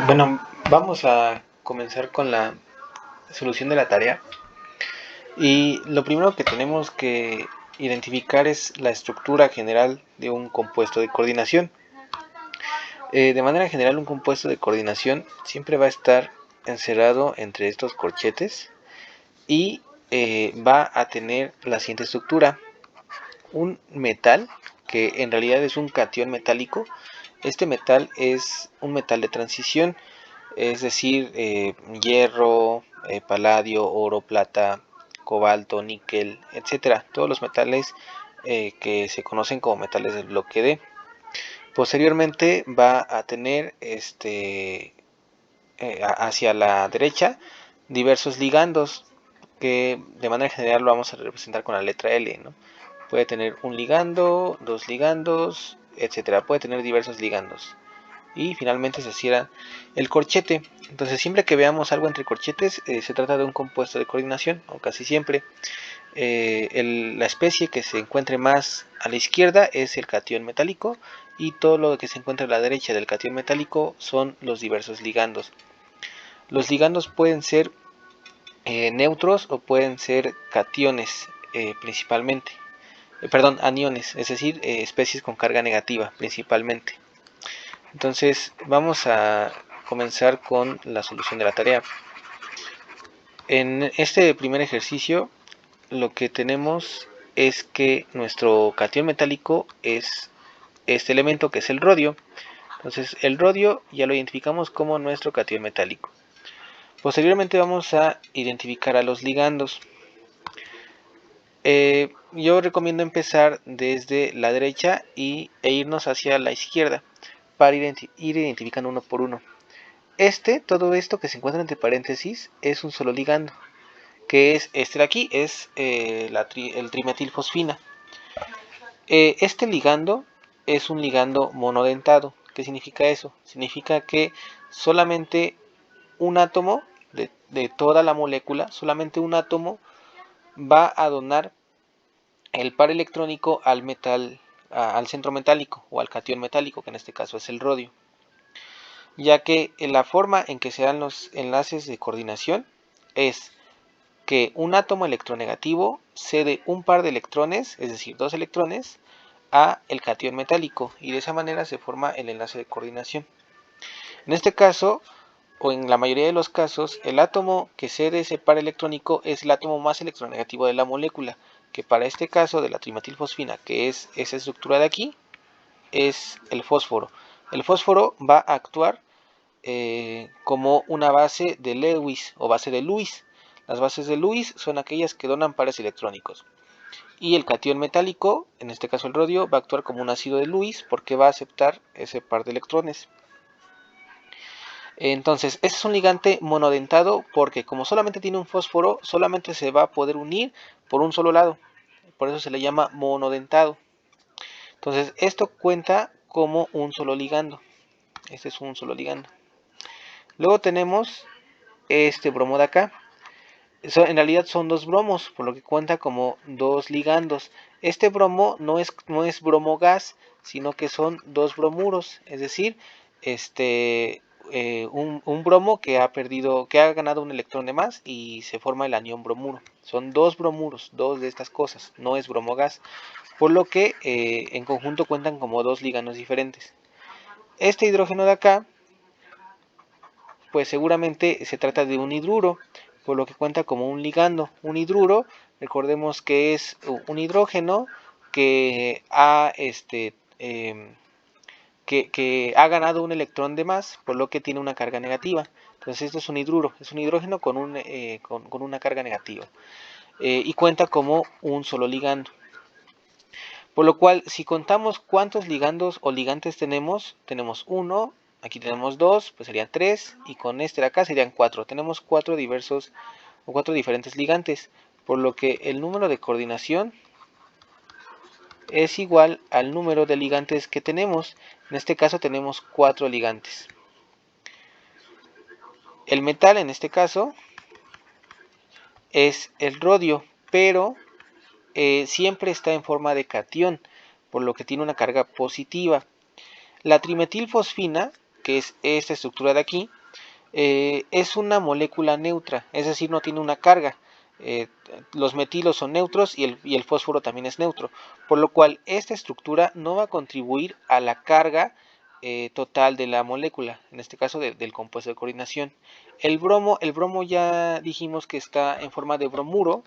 Bueno, vamos a comenzar con la solución de la tarea. Y lo primero que tenemos que identificar es la estructura general de un compuesto de coordinación. De manera general, un compuesto de coordinación siempre va a estar encerrado entre estos corchetes y va a tener la siguiente estructura. Un metal, que en realidad es un catión metálico. Este metal es un metal de transición, es decir, hierro, paladio, oro, plata, cobalto, níquel, etcétera. Todos los metales que se conocen como metales del bloque D. Posteriormente va a tener hacia la derecha diversos ligandos que de manera general lo vamos a representar con la letra L, ¿no? Puede tener un ligando, dos ligandos, etcétera. Puede tener diversos ligandos. Y finalmente se cierra el corchete. Entonces siempre que veamos algo entre corchetes se trata de un compuesto de coordinación, o casi siempre. La especie que se encuentre más a la izquierda es el catión metálico, y todo lo que se encuentra a la derecha del catión metálico son los diversos ligandos. Los ligandos pueden ser neutros o pueden ser cationes principalmente. Perdón, aniones, es decir, especies con carga negativa principalmente. Entonces vamos a comenzar con la solución de la tarea. En este primer ejercicio lo que tenemos es que nuestro catión metálico es este elemento que es el rodio. Entonces el rodio ya lo identificamos como nuestro catión metálico. Posteriormente vamos a identificar a los ligandos. Yo recomiendo empezar desde la derecha e irnos hacia la izquierda para ir identificando uno por uno. Todo esto que se encuentra entre paréntesis es un solo ligando, que es este de aquí, es el trimetilfosfina. Este ligando es un ligando monodentado. ¿Qué significa eso? Significa que solamente un átomo de toda la molécula, solamente un átomo va a donar el par electrónico al metal, al centro metálico o al catión metálico, que en este caso es el rodio, ya que la forma en que se dan los enlaces de coordinación es que un átomo electronegativo cede un par de electrones, es decir, dos electrones, a el catión metálico, y de esa manera se forma el enlace de coordinación. En este caso, o en la mayoría de los casos, el átomo que cede ese par electrónico es el átomo más electronegativo de la molécula, que para este caso de la trimetilfosfina, que es esa estructura de aquí, es el fósforo. El fósforo va a actuar como una base de Lewis o base de Lewis. Las bases de Lewis son aquellas que donan pares electrónicos. Y el catión metálico, en este caso el rodio, va a actuar como un ácido de Lewis porque va a aceptar ese par de electrones. Entonces, este es un ligante monodentado porque como solamente tiene un fósforo, solamente se va a poder unir por un solo lado. Por eso se le llama monodentado. Entonces, esto cuenta como un solo ligando. Este es un solo ligando. Luego tenemos este bromo de acá. En realidad son dos bromos, por lo que cuenta como dos ligandos. Este bromo no es bromo gas, sino que son dos bromuros, es decir, un bromo que ha ganado un electrón de más y se forma el anión bromuro. Son dos bromuros, dos de estas cosas, no es bromo gas, por lo que en conjunto cuentan como dos ligandos diferentes. Este hidrógeno de acá, pues seguramente se trata de un hidruro, por lo que cuenta como un ligando. Un hidruro, recordemos que es un hidrógeno que que ha ganado un electrón de más, por lo que tiene una carga negativa. Entonces esto es un hidruro, es un hidrógeno con una carga negativa, y cuenta como un solo ligando. Por lo cual, si contamos cuántos ligandos o ligantes tenemos uno, aquí tenemos dos, pues serían tres, y con este de acá serían cuatro. Tenemos cuatro diferentes ligantes, por lo que el número de coordinación es igual al número de ligantes que tenemos. En este caso tenemos cuatro ligantes. El metal en este caso es el rodio, pero siempre está en forma de catión, por lo que tiene una carga positiva. La trimetilfosfina, que es esta estructura de aquí, es una molécula neutra, es decir, no tiene una carga. Los metilos son neutros y el fósforo también es neutro, por lo cual esta estructura no va a contribuir a la carga total de la molécula, en este caso del compuesto de coordinación. El bromo ya dijimos que está en forma de bromuro,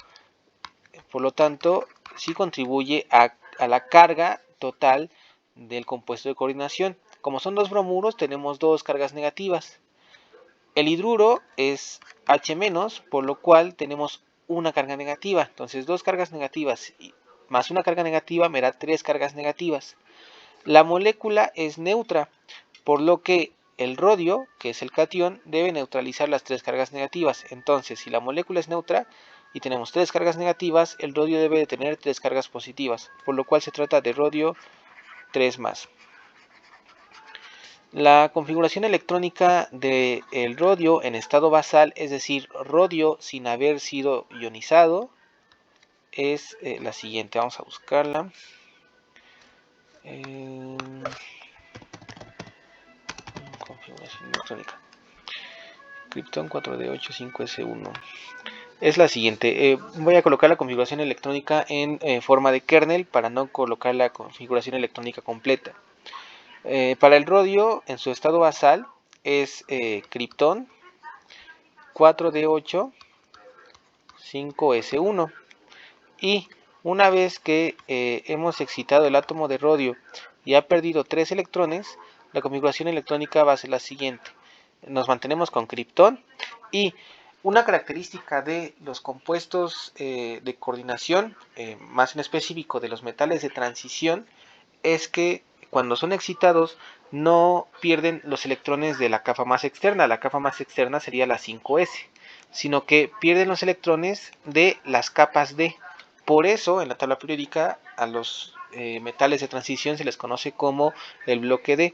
por lo tanto sí contribuye a la carga total del compuesto de coordinación. Como son dos bromuros, tenemos dos cargas negativas. El hidruro es H-, por lo cual tenemos una carga negativa. Entonces, dos cargas negativas más una carga negativa me da tres cargas negativas. La molécula es neutra, por lo que el rodio, que es el catión, debe neutralizar las tres cargas negativas. Entonces, si la molécula es neutra y tenemos tres cargas negativas, el rodio debe de tener tres cargas positivas, por lo cual se trata de rodio 3+. La configuración electrónica del rodio en estado basal, es decir, rodio sin haber sido ionizado, es la siguiente. Vamos a buscarla. Configuración electrónica. Krypton 4D85S1. Es la siguiente. Voy a colocar la configuración electrónica en forma de kernel para no colocar la configuración electrónica completa. Para el rodio, en su estado basal, es Krypton 4D8 5S1. Y una vez que hemos excitado el átomo de rodio y ha perdido 3 electrones, la configuración electrónica va a ser la siguiente. Nos mantenemos con Krypton y una característica de los compuestos de coordinación, más en específico de los metales de transición, es que cuando son excitados no pierden los electrones de la capa más externa. La capa más externa sería la 5s, sino que pierden los electrones de las capas D. Por eso en la tabla periódica a los metales de transición se les conoce como el bloque D,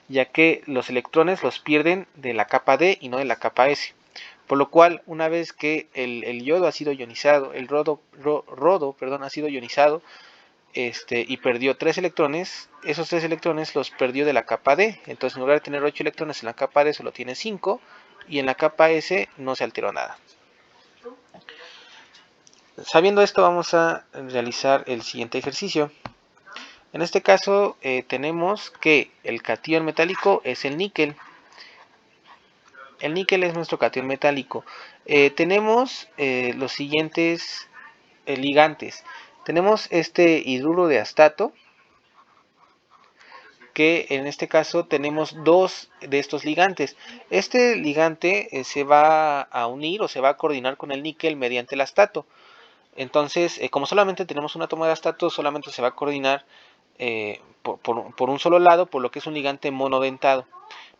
ya que los electrones los pierden de la capa D y no de la capa S. Por lo cual, una vez que el yodo ha sido ionizado, el rodo ha sido ionizado, y perdió 3 electrones, esos 3 electrones los perdió de la capa D. Entonces, en lugar de tener 8 electrones en la capa D, solo tiene 5, y en la capa S no se alteró nada. Sabiendo esto, vamos a realizar el siguiente ejercicio. En este caso, tenemos que el catión metálico es el níquel. El níquel es nuestro catión metálico. Tenemos los siguientes ligantes. Tenemos este hidruro de astato, que en este caso tenemos dos de estos ligantes. Este ligante se va a unir o se va a coordinar con el níquel mediante el astato. Entonces, como solamente tenemos un átomo de astato, solamente se va a coordinar por un solo lado, por lo que es un ligante monodentado.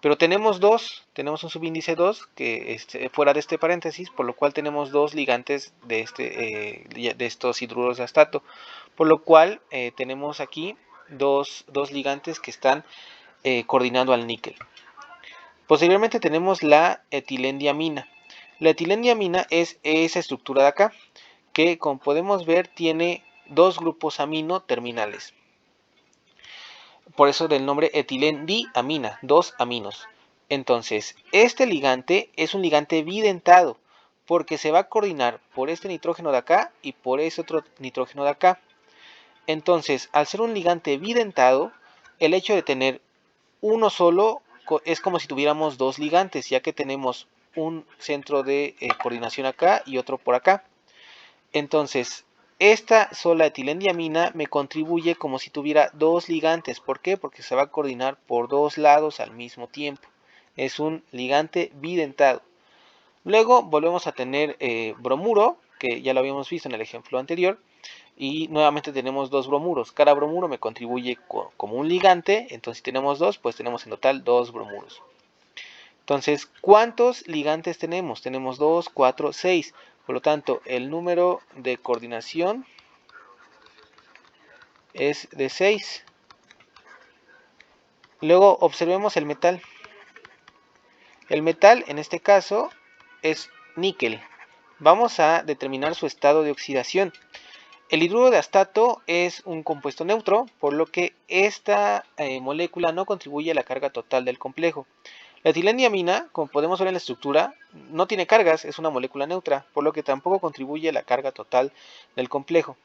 Pero tenemos un subíndice 2 que fuera de este paréntesis, por lo cual tenemos dos ligantes de estos hidruros de astato. Por lo cual tenemos aquí dos ligantes que están coordinando al níquel. Posteriormente tenemos la etilendiamina. La etilendiamina es esa estructura de acá, que como podemos ver tiene dos grupos amino terminales. Por eso del nombre etilendiamina, dos aminos. Entonces, este ligante es un ligante bidentado, porque se va a coordinar por este nitrógeno de acá y por ese otro nitrógeno de acá. Entonces, al ser un ligante bidentado, el hecho de tener uno solo es como si tuviéramos dos ligantes, ya que tenemos un centro de coordinación acá y otro por acá. Entonces, esta sola etilendiamina me contribuye como si tuviera dos ligantes. ¿Por qué? Porque se va a coordinar por dos lados al mismo tiempo. Es un ligante bidentado. Luego volvemos a tener bromuro, que ya lo habíamos visto en el ejemplo anterior. Y nuevamente tenemos dos bromuros. Cada bromuro me contribuye como un ligante. Entonces, si tenemos dos, pues tenemos en total dos bromuros. Entonces, ¿cuántos ligantes tenemos? Tenemos 2, 4, 6. Por lo tanto, el número de coordinación es de 6. Luego observemos el metal. El metal, en este caso, es níquel. Vamos a determinar su estado de oxidación. El hidruro de astato es un compuesto neutro, por lo que esta molécula no contribuye a la carga total del complejo. La etilendiamina, como podemos ver en la estructura, no tiene cargas, es una molécula neutra, por lo que tampoco contribuye a la carga total del complejo.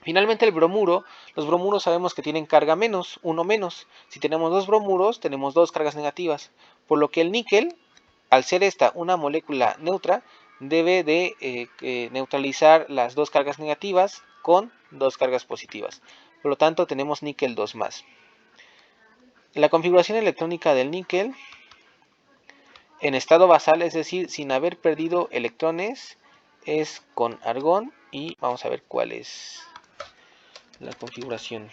Finalmente el bromuro, los bromuros sabemos que tienen carga menos, uno menos. Si tenemos dos bromuros, tenemos dos cargas negativas, por lo que el níquel, al ser esta una molécula neutra, debe de neutralizar las dos cargas negativas con dos cargas positivas. Por lo tanto, tenemos níquel 2 más. La configuración electrónica del níquel en estado basal, es decir, sin haber perdido electrones, es con argón, y vamos a ver cuál es la configuración.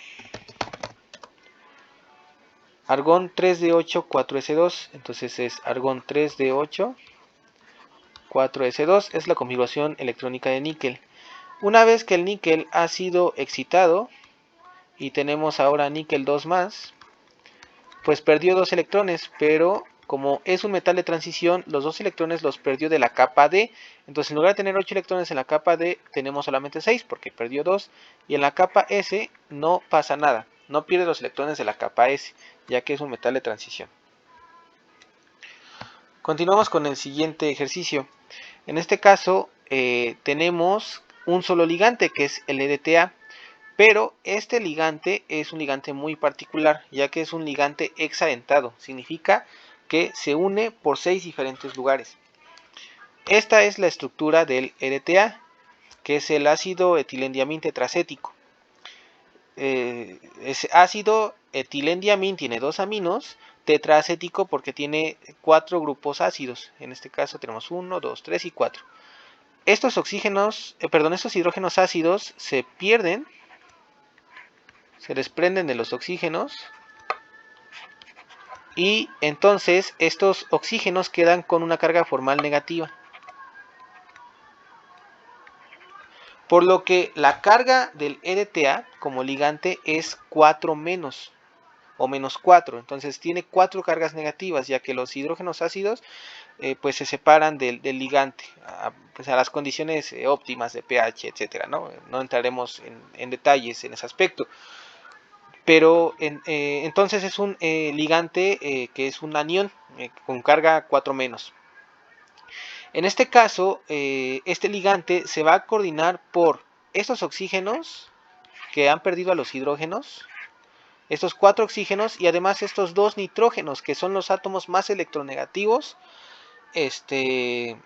Argón 3D8 4S2, entonces es argón 3D8 4S2, es la configuración electrónica de níquel. Una vez que el níquel ha sido excitado y tenemos ahora níquel 2 más, pues perdió dos electrones, pero como es un metal de transición, los dos electrones los perdió de la capa D. Entonces en lugar de tener 8 electrones en la capa D, tenemos solamente 6 porque perdió 2. Y en la capa S no pasa nada, no pierde los electrones de la capa S, ya que es un metal de transición. Continuamos con el siguiente ejercicio. En este caso tenemos un solo ligante, que es el EDTA. Pero este ligante es un ligante muy particular, ya que es un ligante hexadentado. Significa que se une por 6 diferentes lugares. Esta es la estructura del EDTA, que es el ácido etilendiamín tetracético. Es ácido etilendiamín, tiene dos aminos, tetracético porque tiene 4 grupos ácidos. En este caso tenemos 1, 2, 3 y 4. Estos estos hidrógenos ácidos se pierden, se desprenden de los oxígenos, y entonces estos oxígenos quedan con una carga formal negativa. Por lo que la carga del EDTA como ligante es 4 menos o menos 4. Entonces tiene 4 cargas negativas, ya que los hidrógenos ácidos pues se separan del ligante pues a las condiciones óptimas de pH, etcétera, ¿no? No entraremos en detalles en ese aspecto. Pero entonces es un ligante que es un anión con carga 4 menos. En este caso, este ligante se va a coordinar por estos oxígenos que han perdido a los hidrógenos, estos 4 oxígenos y además estos 2 nitrógenos, que son los átomos más electronegativos de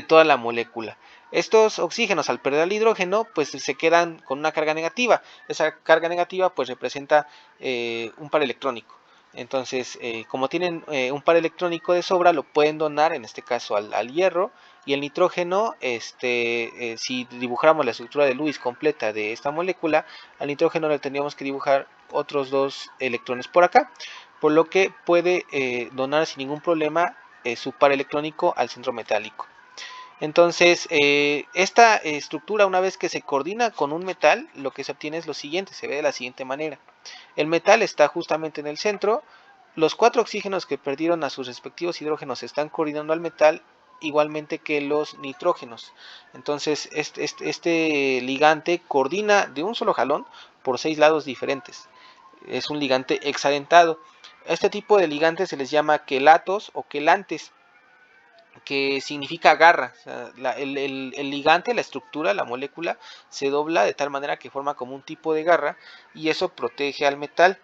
toda la molécula. Estos oxígenos, al perder el hidrógeno, pues se quedan con una carga negativa. Esa carga negativa pues representa un par electrónico. Entonces, como tienen un par electrónico de sobra, lo pueden donar, en este caso al hierro. Y el nitrógeno, si dibujáramos la estructura de Lewis completa de esta molécula, al nitrógeno le tendríamos que dibujar otros 2 electrones por acá, por lo que puede donar sin ningún problema su par electrónico al centro metálico. Entonces, esta estructura, una vez que se coordina con un metal, lo que se obtiene es lo siguiente, se ve de la siguiente manera. El metal está justamente en el centro, los 4 oxígenos que perdieron a sus respectivos hidrógenos están coordinando al metal, igualmente que los nitrógenos. Entonces, este ligante coordina de un solo jalón por 6 lados diferentes. Es un ligante hexadentado. A este tipo de ligantes se les llama quelatos o quelantes, que significa garra. O sea, el ligante, la estructura, la molécula, se dobla de tal manera que forma como un tipo de garra y eso protege al metal.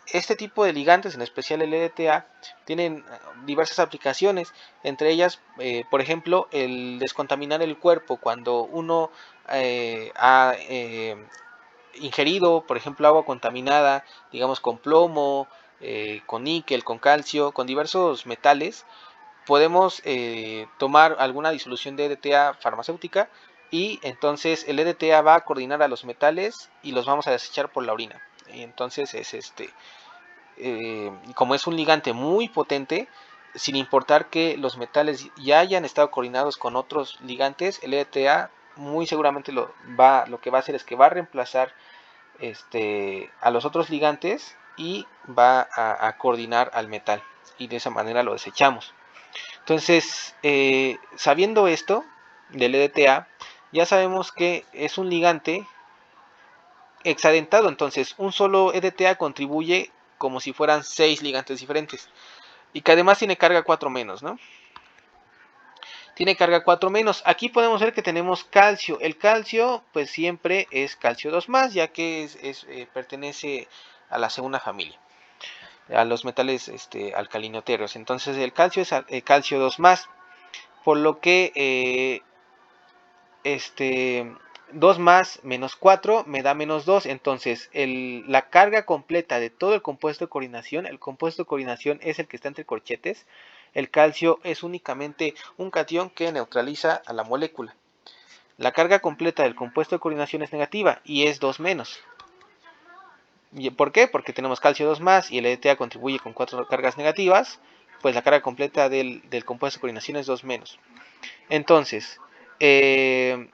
Este tipo de ligantes, en especial el EDTA, tienen diversas aplicaciones, entre ellas, por ejemplo, el descontaminar el cuerpo. Cuando uno ha ingerido, por ejemplo, agua contaminada, digamos con plomo, con níquel, con calcio, con diversos metales, podemos tomar alguna disolución de EDTA farmacéutica y entonces el EDTA va a coordinar a los metales y los vamos a desechar por la orina. Y entonces es como es un ligante muy potente, sin importar que los metales ya hayan estado coordinados con otros ligantes, el EDTA muy seguramente lo que va a hacer es que va a reemplazar a los otros ligantes y va a coordinar al metal, y de esa manera lo desechamos. Entonces, sabiendo esto del EDTA, ya sabemos que es un ligante hexadentado, entonces un solo EDTA contribuye como si fueran 6 ligantes diferentes. Y que además tiene carga 4 menos, ¿no? Tiene carga 4 menos. Aquí podemos ver que tenemos calcio. El calcio pues siempre es calcio 2 más, ya que pertenece a la segunda familia, a los metales alcalinoteros. Entonces el calcio es calcio 2 más, por lo que 2 más menos 4 me da menos 2. Entonces la carga completa de todo el compuesto de coordinación, el compuesto de coordinación es el que está entre corchetes. El calcio es únicamente un catión que neutraliza a la molécula. La carga completa del compuesto de coordinación es negativa y es 2 menos. ¿Por qué? Porque tenemos calcio 2 más y el EDTA contribuye con 4 cargas negativas, pues la carga completa del compuesto de coordinación es 2 menos. Entonces, el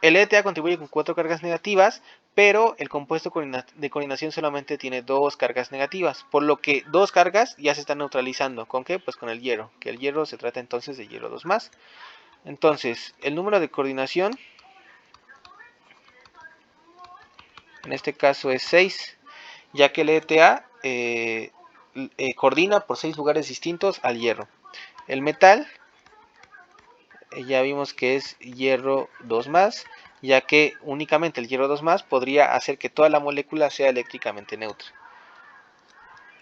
EDTA contribuye con 4 cargas negativas, pero el compuesto de coordinación solamente tiene 2 cargas negativas, por lo que 2 cargas ya se están neutralizando. ¿Con qué? Pues con el hierro, que el hierro se trata entonces de hierro 2 más. Entonces, el número de coordinación, en este caso es 6, ya que el EDTA coordina por 6 lugares distintos al hierro. El metal, ya vimos que es hierro 2 más, ya que únicamente el hierro 2 más podría hacer que toda la molécula sea eléctricamente neutra.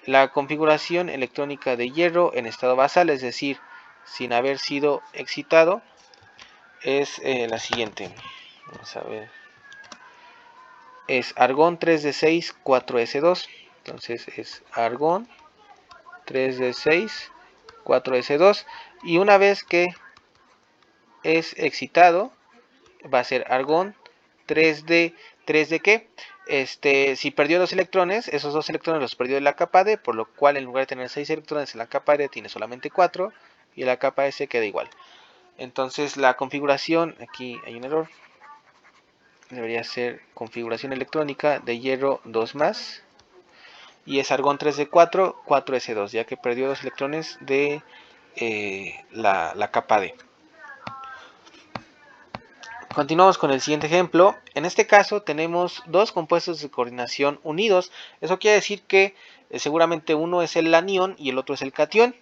La configuración electrónica de hierro en estado basal, es decir, sin haber sido excitado, es la siguiente. Vamos a ver. Es argón 3d6, 4s2. Entonces es argón 3d6, 4s2. Y una vez que es excitado, va a ser argón 3D, ¿3D qué? Si perdió 2 electrones, esos 2 electrones los perdió en la capa D, por lo cual en lugar de tener 6 electrones en la capa D tiene solamente 4 y en la capa S queda igual. Entonces la configuración, aquí hay un error, debería ser configuración electrónica de hierro 2 más y es argón 3D4, 4S2, ya que perdió 2 electrones de la capa D. Continuamos con el siguiente ejemplo. En este caso tenemos dos compuestos de coordinación unidos. Eso quiere decir que seguramente uno es el anión y el otro es el catión.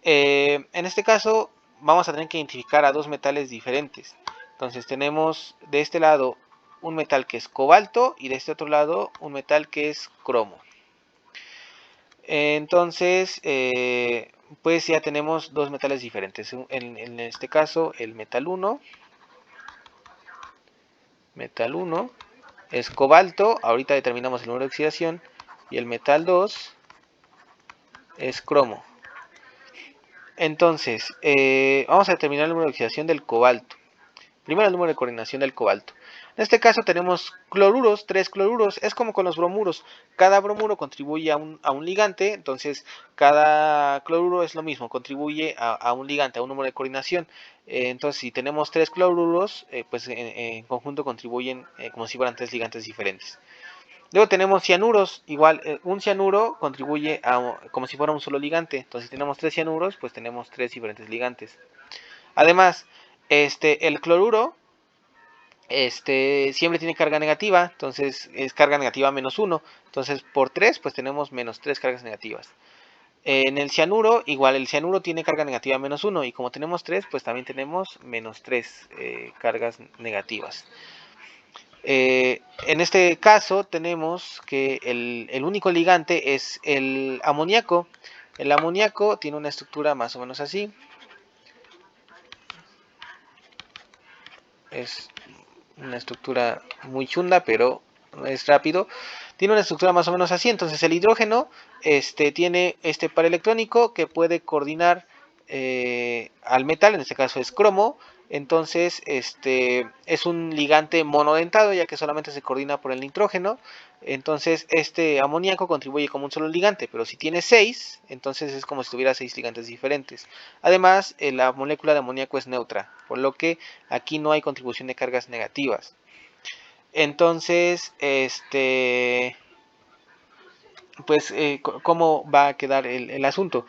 En este caso vamos a tener que identificar a dos metales diferentes. Entonces tenemos de este lado un metal que es cobalto y de este otro lado un metal que es cromo. Entonces pues ya tenemos dos metales diferentes. En este caso el metal 1 es cobalto, ahorita determinamos el número de oxidación, y el metal 2 es cromo. Entonces, vamos a determinar el número de oxidación del cobalto. Primero el número de coordinación del cobalto. En este caso tenemos cloruros, 3 cloruros, es como con los bromuros. Cada bromuro contribuye a un ligante, entonces cada cloruro es lo mismo, contribuye a un ligante, a un número de coordinación. Entonces si tenemos 3 cloruros, pues en conjunto contribuyen como si fueran 3 ligantes diferentes. Luego tenemos cianuros, igual un cianuro contribuye como si fuera un solo ligante, entonces si tenemos 3 cianuros, pues tenemos 3 diferentes ligantes. Además, el cloruro siempre tiene carga negativa, entonces es carga negativa menos 1, entonces por 3 pues tenemos menos 3 cargas negativas. En el cianuro, igual el cianuro tiene carga negativa menos 1 y como tenemos 3 pues también tenemos menos 3 cargas negativas. En este caso tenemos que el único ligante es el amoníaco. El amoníaco tiene una estructura más o menos así. Es una estructura muy chunda, pero es rápido. Tiene una estructura más o menos así. Entonces el hidrógeno tiene este par electrónico que puede coordinar al metal, en este caso es cromo. Entonces es un ligante monodentado, ya que solamente se coordina por el nitrógeno. Entonces este amoníaco contribuye como un solo ligante, pero si tiene 6, entonces es como si tuviera 6 ligantes diferentes. Además, la molécula de amoníaco es neutra, por lo que aquí no hay contribución de cargas negativas. Entonces, pues, ¿cómo va a quedar el asunto?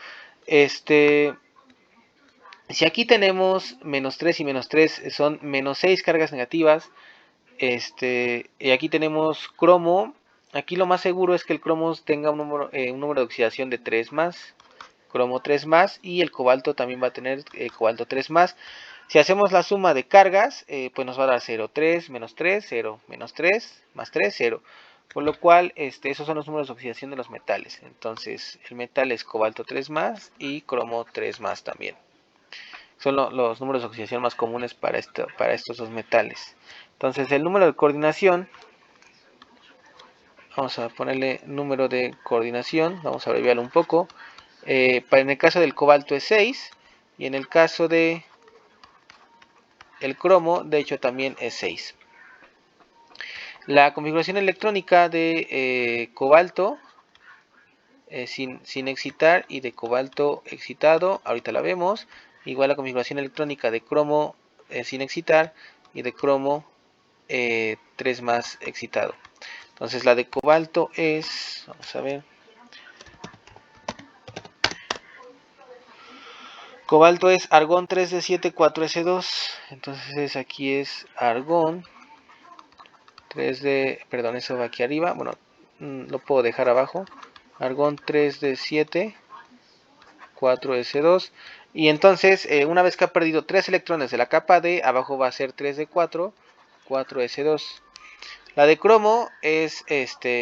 Si aquí tenemos menos 3 y menos 3 son menos 6 cargas negativas, y aquí tenemos cromo. Aquí lo más seguro es que el cromo tenga un número de oxidación de 3 más, cromo 3 más, y el cobalto también va a tener cobalto 3 más. Si hacemos la suma de cargas, pues nos va a dar 0, 3, menos 3, 0, menos 3, más 3, 0. Por lo cual, esos son los números de oxidación de los metales. Entonces, el metal es cobalto 3 más y cromo 3 más también. Son los números de oxidación más comunes para estos dos metales. Entonces, el número de coordinación, vamos a ponerle número de coordinación, vamos a abreviarlo un poco. En el caso del cobalto es 6 y en el caso de el cromo, de hecho, también es 6. La configuración electrónica de cobalto sin excitar y de cobalto excitado, ahorita la vemos. Igual la configuración electrónica de cromo sin excitar y de cromo 3 más excitado. Entonces la de cobalto es, vamos a ver, cobalto es argón 3d7 4s2. Entonces aquí es argón 3d, perdón, eso va aquí arriba, bueno, lo puedo dejar abajo, argón 3d7 4s2. Y entonces una vez que ha perdido 3 electrones de la capa D, abajo va a ser 3d4 4s2. La de cromo es,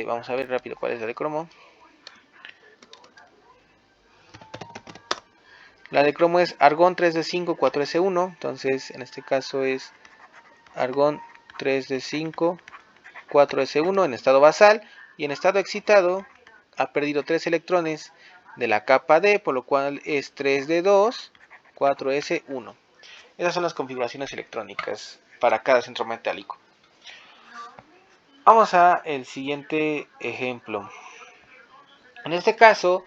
vamos a ver rápido cuál es la de cromo. La de cromo es argón 3d5 4s1. Entonces en este caso es argón 3d5 4s1 en estado basal. Y en estado excitado ha perdido 3 electrones de la capa D, por lo cual es 3d2 4s1. Esas son las configuraciones electrónicas para cada centro metálico. Vamos a el siguiente ejemplo. En este caso,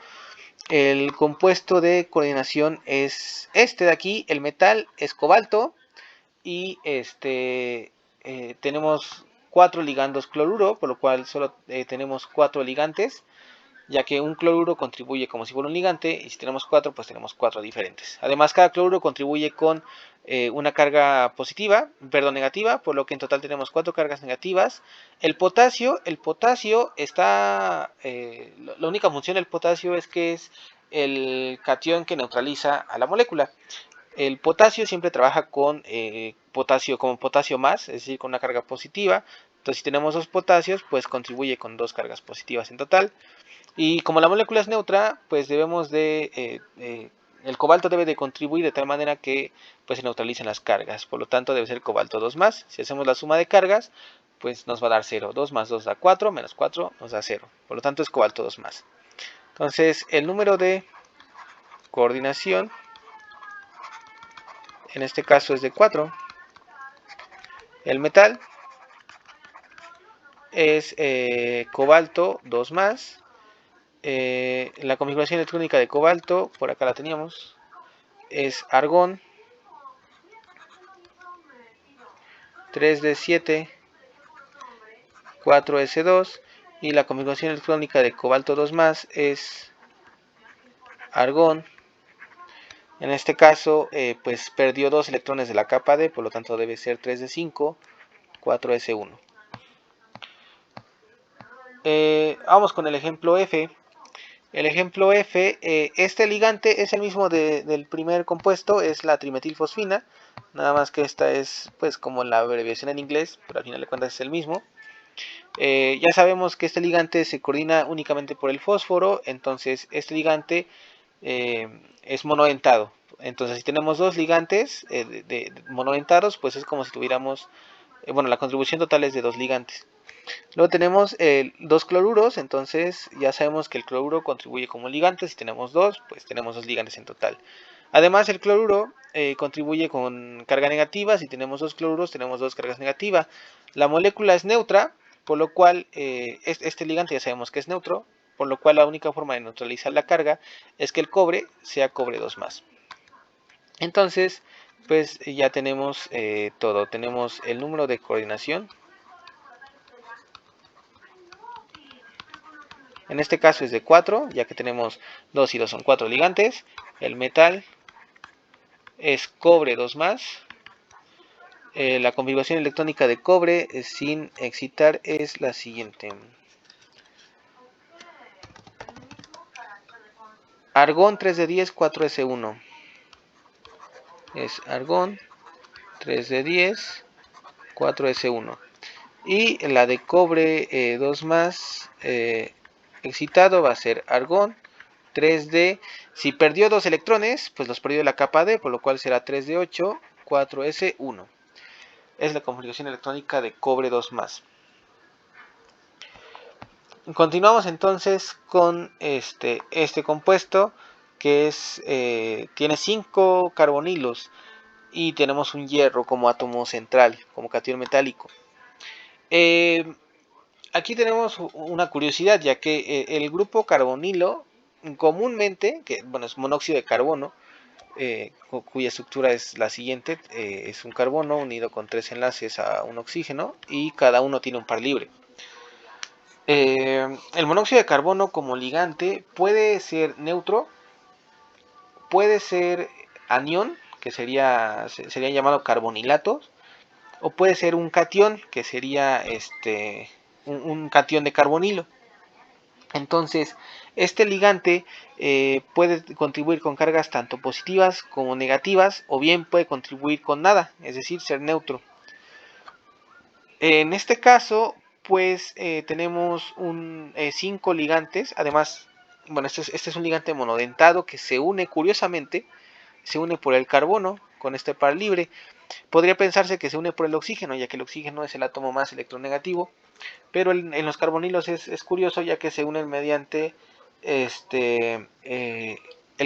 el compuesto de coordinación es este de aquí. El metal es cobalto y tenemos 4 ligandos cloruro, por lo cual solo tenemos 4 ligantes, ya que un cloruro contribuye como si fuera un ligante, y si tenemos 4, pues tenemos 4 diferentes. Además, cada cloruro contribuye con una carga positiva, perdón, negativa, por lo que en total tenemos 4 cargas negativas. El potasio está, la única función del potasio es que es el catión que neutraliza a la molécula. El potasio siempre trabaja con potasio más, es decir, con una carga positiva. Entonces, si tenemos 2 potasios, pues contribuye con 2 cargas positivas en total. Y como la molécula es neutra, pues debemos de, el cobalto debe de contribuir de tal manera que pues se neutralicen las cargas. Por lo tanto, debe ser cobalto 2 más. Si hacemos la suma de cargas, pues nos va a dar 0. 2 más 2 da 4, menos 4 nos da 0. Por lo tanto, es cobalto 2 más. Entonces, el número de coordinación, en este caso es de 4. El metal es cobalto 2 más. La configuración electrónica de cobalto, por acá la teníamos, es argón 3d7 4s2 y la configuración electrónica de cobalto 2 más es argón. En este caso, pues perdió 2 electrones de la capa D, por lo tanto debe ser 3d5 4s1. Vamos con el ejemplo F. El ejemplo F, este ligante es el mismo del primer compuesto, es la trimetilfosfina, nada más que esta es pues como la abreviación en inglés, pero al final de cuentas es el mismo. Ya sabemos que este ligante se coordina únicamente por el fósforo, entonces este ligante es monodentada. Entonces si tenemos dos ligantes monodentados, pues es como si tuviéramos, bueno, la contribución total es de dos ligantes. Luego tenemos dos cloruros, entonces ya sabemos que el cloruro contribuye como ligante. Si tenemos dos, pues tenemos dos ligantes en total. Además, el cloruro contribuye con carga negativa. Si tenemos dos cloruros, tenemos dos cargas negativas. La molécula es neutra, por lo cual este ligante ya sabemos que es neutro, por lo cual la única forma de neutralizar la carga es que el cobre sea cobre 2 más. Entonces, pues ya tenemos todo. Tenemos el número de coordinación. En este caso es de 4, ya que tenemos 2 y 2 son 4 ligantes. El metal es cobre 2 más. La configuración electrónica de cobre sin excitar es la siguiente. Argón 3 de 10, 4s1. Es argón 3 de 10, 4s1. Y la de cobre 2 más excitado va a ser argón 3d. Si perdió 2 electrones, pues los perdió de la capa D, por lo cual será 3 de 8, 4s1. Es la configuración electrónica de cobre 2 más. Continuamos entonces con este compuesto que tiene 5 carbonilos y tenemos un hierro como átomo central, como catión metálico. Aquí tenemos una curiosidad, ya que el grupo carbonilo comúnmente, que bueno, es monóxido de carbono, cuya estructura es la siguiente, es un carbono unido con 3 enlaces a un oxígeno y cada uno tiene un par libre. El monóxido de carbono como ligante puede ser neutro, puede ser anión, que sería llamado carbonilato, o puede ser un catión, que sería un catión de carbonilo. Entonces, este ligante puede contribuir con cargas tanto positivas como negativas, o bien puede contribuir con nada, es decir, ser neutro. En este caso, pues tenemos 5 ligantes. Además, bueno, este es un ligante monodentado que se une, curiosamente, se une por el carbono con este par libre. Podría pensarse que se une por el oxígeno, ya que el oxígeno es el átomo más electronegativo, pero en los carbonilos es curioso, ya que se unen mediante el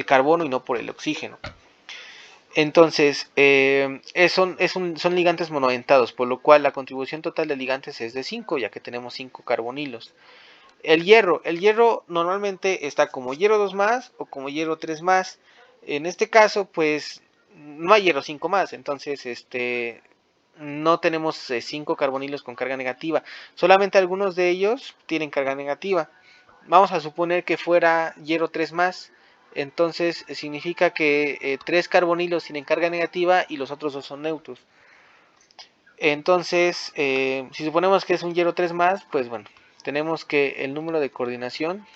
carbono y no por el oxígeno. Entonces, son ligantes monodentados, por lo cual la contribución total de ligantes es de 5, ya que tenemos 5 carbonilos. El hierro normalmente está como hierro 2 más o como hierro 3 más. En este caso, pues no hay hierro 5 más, entonces no tenemos 5 carbonilos con carga negativa. Solamente algunos de ellos tienen carga negativa. Vamos a suponer que fuera hierro 3 más. Entonces significa que 3 carbonilos tienen carga negativa y los otros 2 son neutros. Entonces, si suponemos que es un hierro 3 más, pues bueno, tenemos que el número de coordinación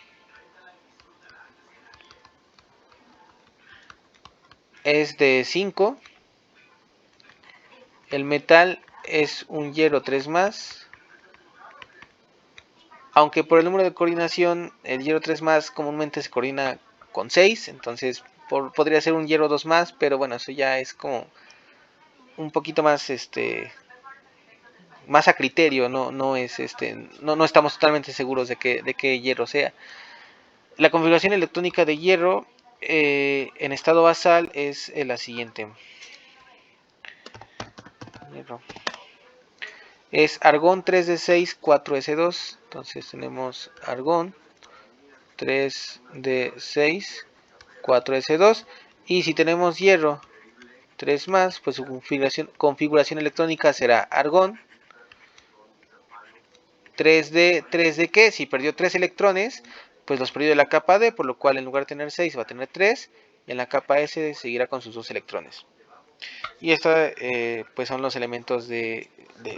es de 5. El metal es un hierro 3 más. Aunque por el número de coordinación, el hierro 3 más comúnmente se coordina con 6. Entonces podría ser un hierro 2 más, pero bueno, eso ya es como un poquito más más a criterio, no estamos totalmente seguros de qué hierro sea. La configuración electrónica de hierro en estado basal es la siguiente. Hierro. Es argón 3d6, 4s2. Entonces tenemos argón 3d6, 4s2. Y si tenemos hierro 3 más, pues su configuración electrónica será argón 3D que si perdió 3 electrones, pues los perdió de la capa D, por lo cual en lugar de tener 6 va a tener 3, y en la capa S seguirá con sus 2 electrones. Y estos pues son los elementos de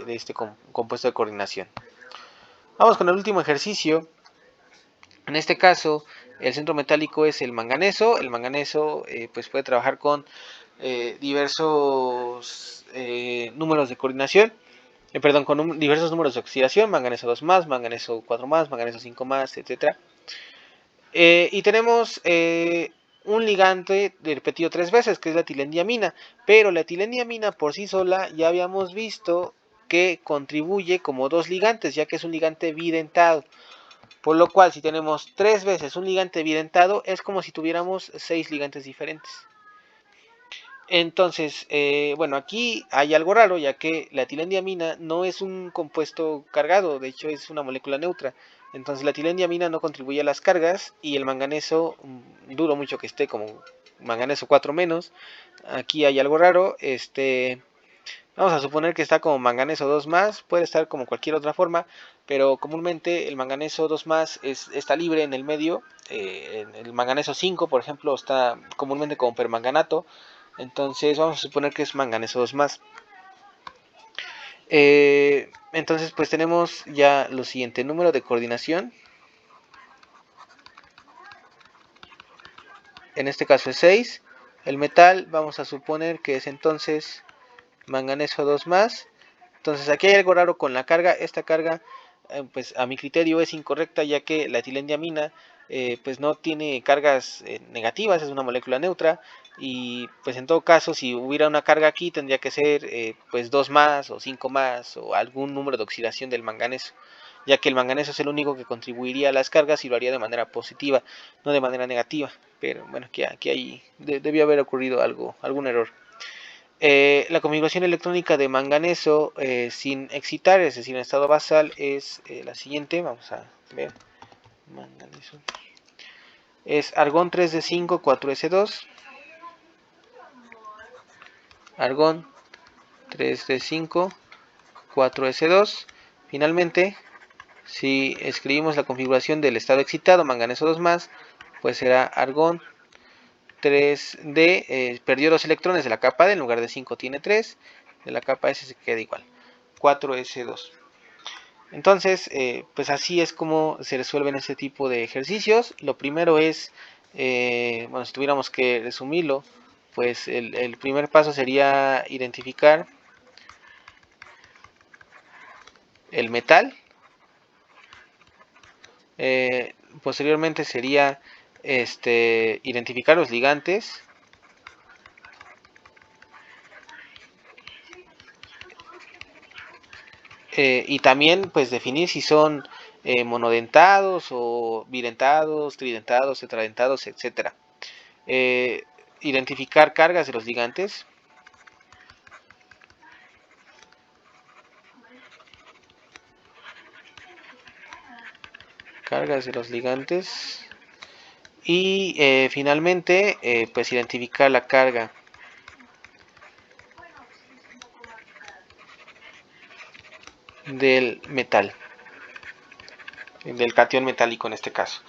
este compuesto de coordinación. Vamos con el último ejercicio. En este caso, el centro metálico es el manganeso. El manganeso pues puede trabajar con diversos números de coordinación. Perdón, con diversos números de oxidación, manganeso 2 más, manganeso 4 más, manganeso 5 más, etc. Y tenemos un ligante repetido 3 veces, que es la etilendiamina, pero la etilendiamina por sí sola ya habíamos visto que contribuye como 2 ligantes, ya que es un ligante bidentado. Por lo cual, si tenemos 3 veces un ligante bidentado, es como si tuviéramos 6 ligantes diferentes. Entonces, bueno, aquí hay algo raro, ya que la etilendiamina no es un compuesto cargado, de hecho es una molécula neutra. Entonces la etilendiamina no contribuye a las cargas y el manganeso, dudo mucho que esté como manganeso 4 menos. Aquí hay algo raro, vamos a suponer que está como manganeso 2 más, puede estar como cualquier otra forma, pero comúnmente el manganeso 2 más está libre en el medio. El manganeso 5, por ejemplo, está comúnmente como permanganato. Entonces vamos a suponer que es manganeso 2 más. Entonces pues tenemos ya lo siguiente: número de coordinación, en este caso es 6. El metal vamos a suponer que es entonces manganeso 2 más. Entonces aquí hay algo raro con la carga. Esta carga pues a mi criterio es incorrecta, ya que la etilendiamina pues no tiene cargas negativas, es una molécula neutra, y pues en todo caso si hubiera una carga aquí tendría que ser pues 2 más o 5 más o algún número de oxidación del manganeso, ya que el manganeso es el único que contribuiría a las cargas y lo haría de manera positiva, no de manera negativa. Pero bueno, aquí debió haber ocurrido algún error. La configuración electrónica de manganeso sin excitar, es decir, en estado basal, es la siguiente. Vamos a ver. Manganeso. Es argón 3d5, 4s2. Argón 3d5, 4s2. Finalmente, si escribimos la configuración del estado excitado, manganeso 2 más, pues será argón 3d, perdió 2 electrones de la capa D, en lugar de 5 tiene 3, de la capa S se queda igual, 4s2. Entonces, pues así es como se resuelven este tipo de ejercicios. Lo primero es, bueno, si tuviéramos que resumirlo, pues el primer paso sería identificar el metal. Posteriormente sería identificar los ligantes. Y también pues definir si son monodentados o bidentados, tridentados, tetradentados, etcétera. Identificar cargas de los ligantes. Cargas de los ligantes. Y finalmente pues identificar la carga del metal, del catión metálico en este caso.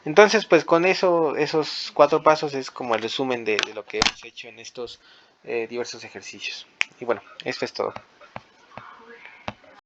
Entonces, pues con eso, esos 4 pasos es como el resumen de lo que hemos hecho en estos diversos ejercicios. Y bueno, esto es todo.